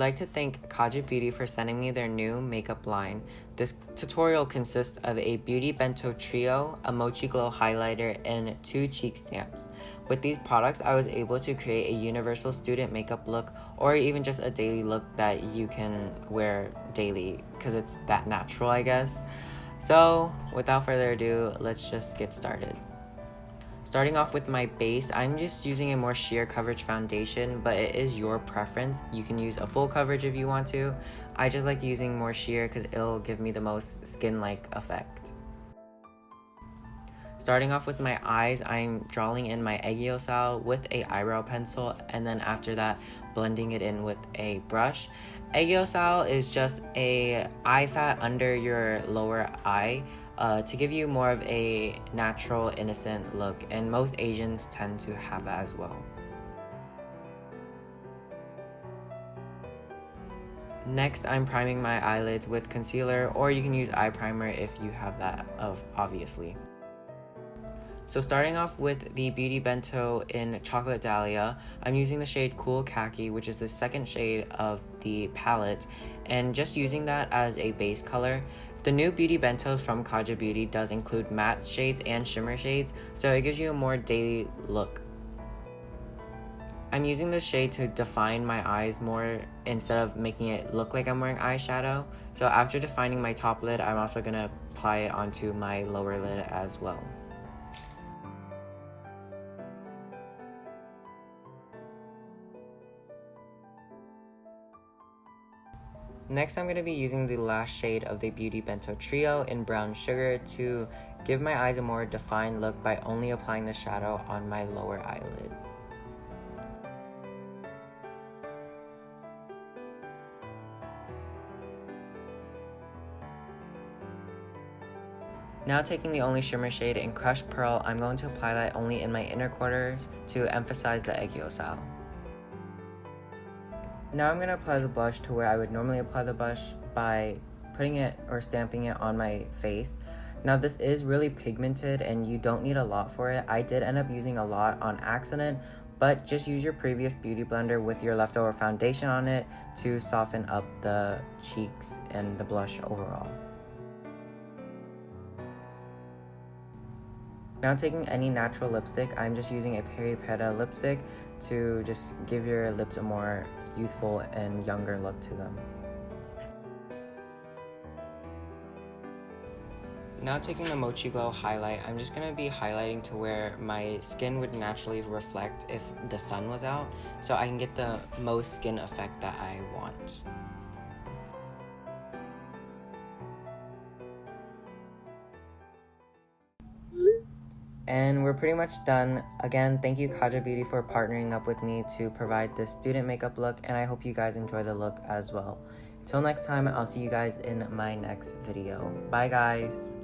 like to thank Kaja Beauty for sending me their new makeup line. This tutorial consists of a Beauty Bento Trio, a Mochi Glow highlighter, and 2 cheek stamps. With these products, I was able to create a universal student makeup look, or even just a daily look that you can wear daily, because it's that natural, I guess. So, without further ado, let's just get started. Starting off with my base, I'm just using a more sheer coverage foundation, but it is your preference. You can use a full coverage if you want to. I just like using more sheer because it'll give me the most skin-like effect. Starting off with my eyes, I'm drawing in my Ssouls with a eyebrow pencil, and then after that, blending it in with a brush. Ssouls is just a eye fat under your lower eye to give you more of a natural, innocent look, and most Asians tend to have that as well. Next, I'm priming my eyelids with concealer, or you can use eye primer if you have that, obviously. So starting off with the Beauty Bento in Chocolate Dahlia, I'm using the shade Cool Khaki, which is the second shade of the palette, and just using that as a base color. The new Beauty Bentos from Kaja Beauty does include matte shades and shimmer shades, so it gives you a more daily look. I'm using this shade to define my eyes more instead of making it look like I'm wearing eyeshadow. So after defining my top lid, I'm also going to apply it onto my lower lid as well. Next, I'm going to be using the last shade of the Beauty Bento Trio in Brown Sugar to give my eyes a more defined look by only applying the shadow on my lower eyelid. Now taking the only shimmer shade in Crushed Pearl, I'm going to apply that only in my inner quarters to emphasize the Ssouls. Now I'm going to apply the blush to where I would normally apply the blush by putting it or stamping it on my face. Now this is really pigmented and you don't need a lot for it. I did end up using a lot on accident, but just use your previous beauty blender with your leftover foundation on it to soften up the cheeks and the blush overall. Now taking any natural lipstick, I'm just using a Peri Pera lipstick to just give your lips a more youthful and younger look to them. Now taking the Mochi Glow highlight, I'm just going to be highlighting to where my skin would naturally reflect if the sun was out, so I can get the most skin effect that I want. And we're pretty much done. Again, thank you Kaja Beauty for partnering up with me to provide this student makeup look, and I hope you guys enjoy the look as well. Till next time, I'll see you guys in my next video. Bye guys!